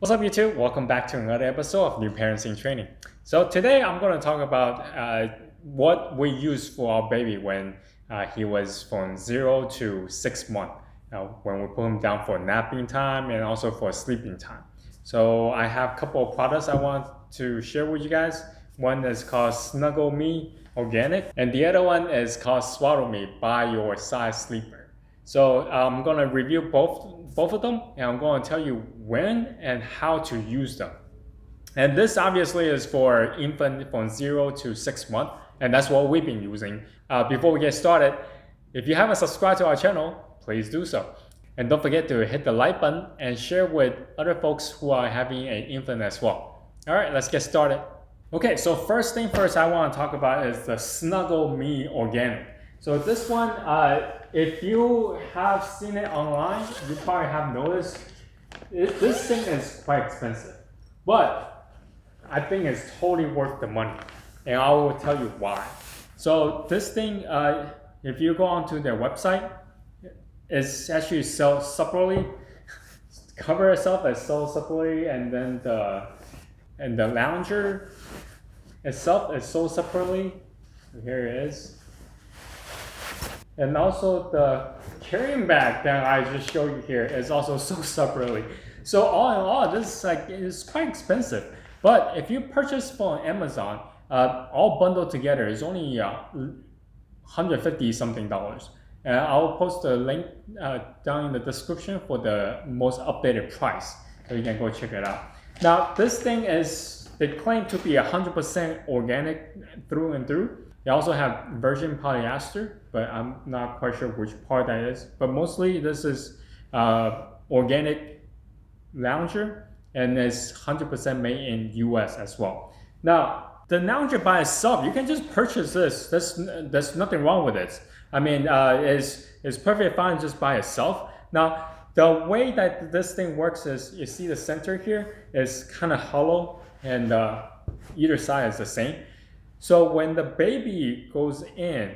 What's up YouTube? Welcome back to another episode of New Parents in Training. So today I'm going to talk about what we use for our baby when he was from 0 to 6 months. When we put him down for napping time and also for sleeping time. So I have a couple of products I want to share with you guys. One is called SnuggleMe Organic and the other one is called SwaddleMe By Your Side Sleeper. So I'm going to review both of them, and I'm going to tell you when and how to use them. And this obviously is for infant from 0 to 6 months, and that's what we've been using. Before we get started, if you haven't subscribed to our channel, please do so. And don't forget to hit the like button and share with other folks who are having an infant as well. All right, let's get started. Okay, so first thing first I want to talk about is the SnuggleMe Organic. So this one, if you have seen it online, you probably have noticed this thing is quite expensive, but I think it's totally worth the money, and I will tell you why. So this thing, if you go onto their website, it's actually sold separately. Cover itself is sold separately, and then the lounger itself is sold separately. Here it is. And also the carrying bag that I just showed you here is also sold separately. So all in all, this is quite expensive. But if you purchase from Amazon, all bundled together is only $150 something. And I'll post a link down in the description for the most updated price, so you can go check it out. Now this thing they claim to be 100% organic through and through. They also have virgin polyester, but I'm not quite sure which part that is. But mostly this is organic lounger, and it's 100% made in US as well. Now, the lounger by itself, you can just purchase this. There's nothing wrong with it. I mean, it's perfectly fine just by itself. Now, the way that this thing works is, you see the center here is kind of hollow, and either side is the same. So when the baby goes in,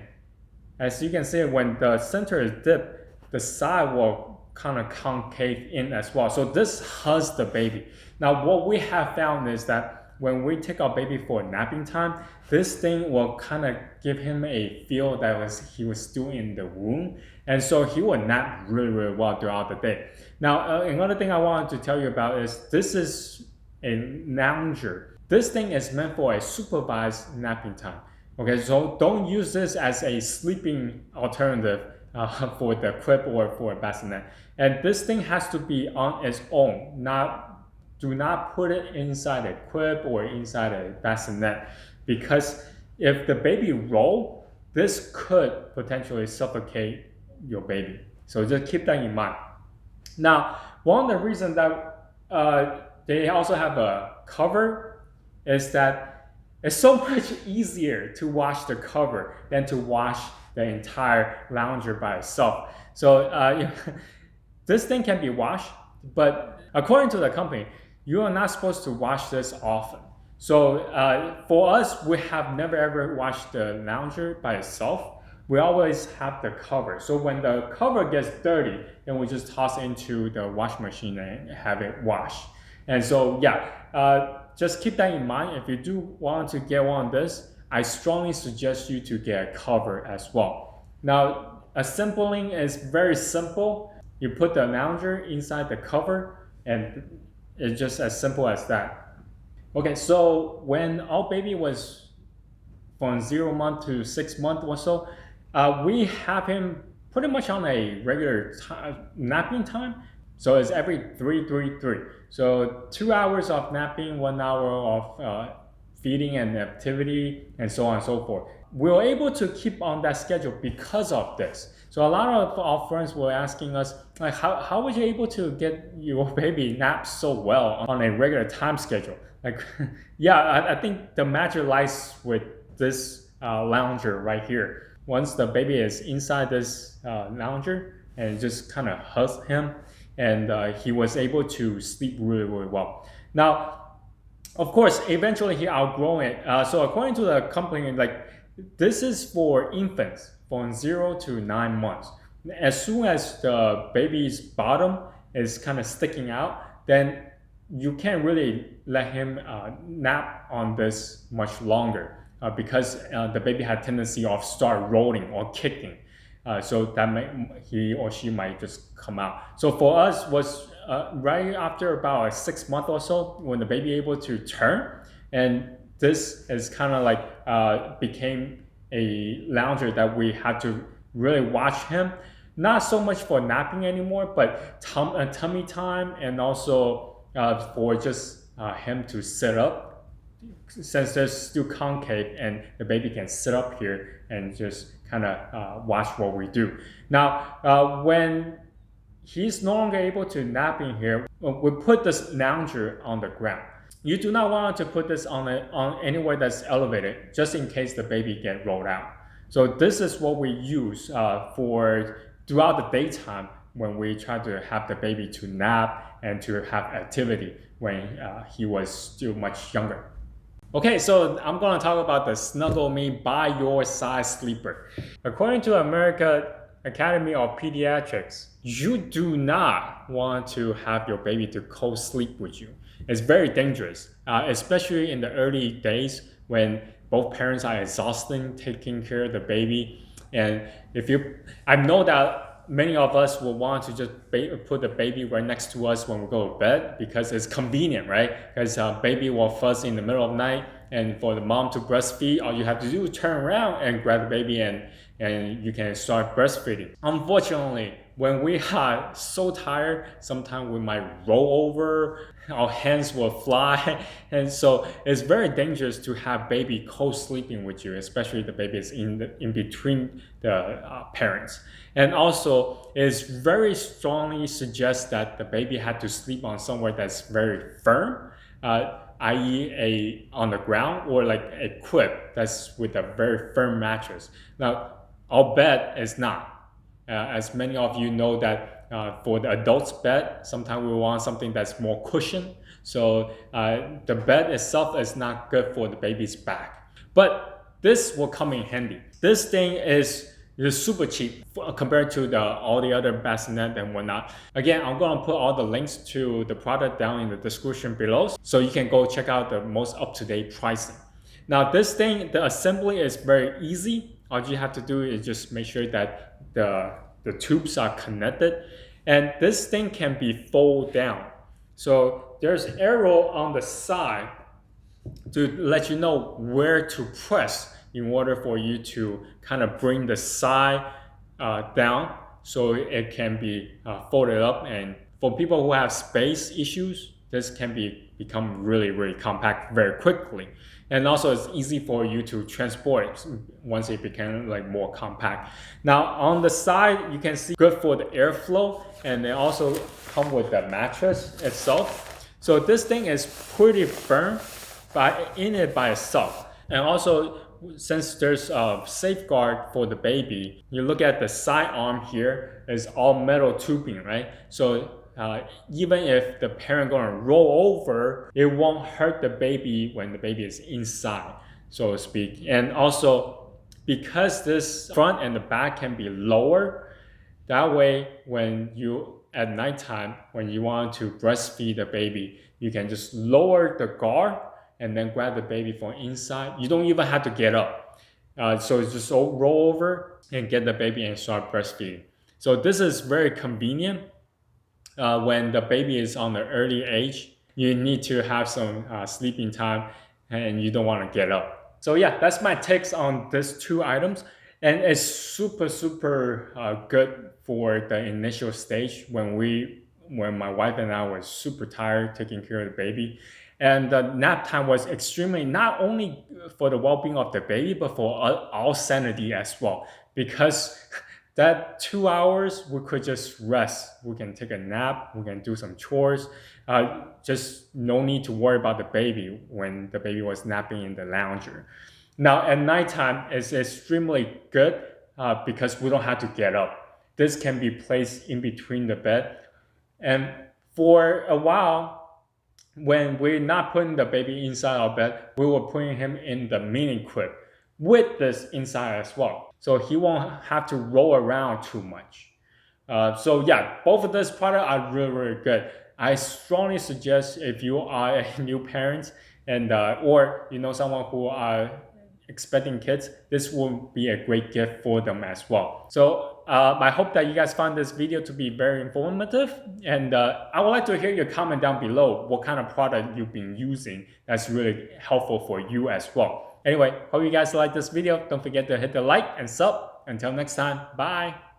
as you can see, when the center is dipped, the side will kind of concave in as well. So this hugs the baby. Now what we have found is that when we take our baby for napping time, this thing will kind of give him a feel that he was still in the womb. And so he will nap really, really well throughout the day. Now another thing I wanted to tell you about is this is a lounger. This thing is meant for a supervised napping time. Okay, so don't use this as a sleeping alternative for the crib or for a bassinet. And this thing has to be on its own. Do not put it inside a crib or inside a bassinet, because if the baby roll, this could potentially suffocate your baby. So just keep that in mind. Now, one of the reasons that they also have a cover is that it's so much easier to wash the cover than to wash the entire lounger by itself. So this thing can be washed, but according to the company, you are not supposed to wash this often. So for us, we have never ever washed the lounger by itself. We always have the cover. So when the cover gets dirty, then we just toss it into the wash machine and have it washed. And so yeah, just keep that in mind. If you do want to get one of this, I strongly suggest you to get a cover as well. Now, assembling is very simple. You put the lounger inside the cover, and it's just as simple as that. Okay, so when our baby was from 0 month to 6 months or so, we have him pretty much on a regular napping time. So it's every 3-3-3. So 2 hours of napping, 1 hour of feeding and activity, and so on and so forth. We were able to keep on that schedule because of this. So a lot of our friends were asking us, like, how were you able to get your baby nap so well on a regular time schedule? Like, yeah, I think the magic lies with this lounger right here. Once the baby is inside this lounger, and it just kind of hugs him, and he was able to sleep really, really well. Now, of course, eventually he outgrown it. So according to the company, like, this is for infants from 0 to 9 months. As soon as the baby's bottom is kind of sticking out, then you can't really let him nap on this much longer because the baby had tendency of start rolling or kicking. So that he or she might just come out. So for us was right after about 6 months or so when the baby able to turn, and this is kind of like became a lounger that we had to really watch him. Not so much for napping anymore, but tummy time, and also for just him to sit up, since there's still concave and the baby can sit up here and just kind of watch what we do. Now, when he's no longer able to nap in here, we put this lounger on the ground. You do not want to put this on anywhere that's elevated, just in case the baby get rolled out. So this is what we use for throughout the daytime when we try to have the baby to nap and to have activity when he was still much younger. Okay, so I'm going to talk about the SnuggleMe by your size sleeper. According to American Academy of Pediatrics, you do not want to have your baby to co-sleep with you. It's very dangerous, especially in the early days when both parents are exhausting taking care of the baby. And I know that many of us will want to just put the baby right next to us when we go to bed because it's convenient, right? Because baby will fuss in the middle of the night, and for the mom to breastfeed, all you have to do is turn around and grab the baby and you can start breastfeeding. Unfortunately, when we are so tired, sometimes we might roll over, our hands will fly, and so it's very dangerous to have baby co-sleeping with you, especially the baby is in between the parents. And also, it's very strongly suggests that the baby had to sleep on somewhere that's very firm, i.e. on the ground, or like a crib that's with a very firm mattress. Now, our bed is not. As many of you know that for the adult's bed, sometimes we want something that's more cushioned. So the bed itself is not good for the baby's back. But this will come in handy. This thing is super cheap compared to all the other bassinet and whatnot. Again, I'm going to put all the links to the product down in the description below, so you can go check out the most up-to-date pricing. Now this thing, the assembly is very easy. All you have to do is just make sure that the tubes are connected, and this thing can be folded down. So there's arrow on the side to let you know where to press in order for you to kind of bring the side down so it can be folded up. And for people who have space issues, this can become really, really compact very quickly. And also it's easy for you to transport once it becomes like more compact. Now on the side, you can see good for the airflow, and they also come with the mattress itself. So this thing is pretty firm in it by itself. And also, since there's a safeguard for the baby, you look at the side arm here, it's all metal tubing, right? So even if the parent gonna roll over, it won't hurt the baby when the baby is inside, so to speak. And also, because this front and the back can be lower, that way when you at nighttime, when you want to breastfeed the baby, you can just lower the guard and then grab the baby from inside. You don't even have to get up. So just roll over and get the baby and start breastfeeding. So this is very convenient. When the baby is on the early age, you need to have some sleeping time and you don't want to get up. So yeah, that's my takes on these two items. And it's super, super good for the initial stage when my wife and I were super tired taking care of the baby. And the nap time was extremely, not only for the well-being of the baby, but for our sanity as well. Because that 2 hours, we could just rest. We can take a nap, we can do some chores. Just no need to worry about the baby when the baby was napping in the lounger. Now at nighttime, it's extremely good because we don't have to get up. This can be placed in between the bed. And for a while, when we're not putting the baby inside our bed, we were putting him in the mini crib with this inside as well. So he won't have to roll around too much. So yeah, both of these products are really, really good. I strongly suggest if you are a new parent and or you know someone who are expecting kids, this will be a great gift for them as well. So I hope that you guys found this video to be very informative, and I would like to hear your comment down below what kind of product you've been using that's really helpful for you as well. Anyway, hope you guys like this video. Don't forget to hit the like and sub. Until next time, bye.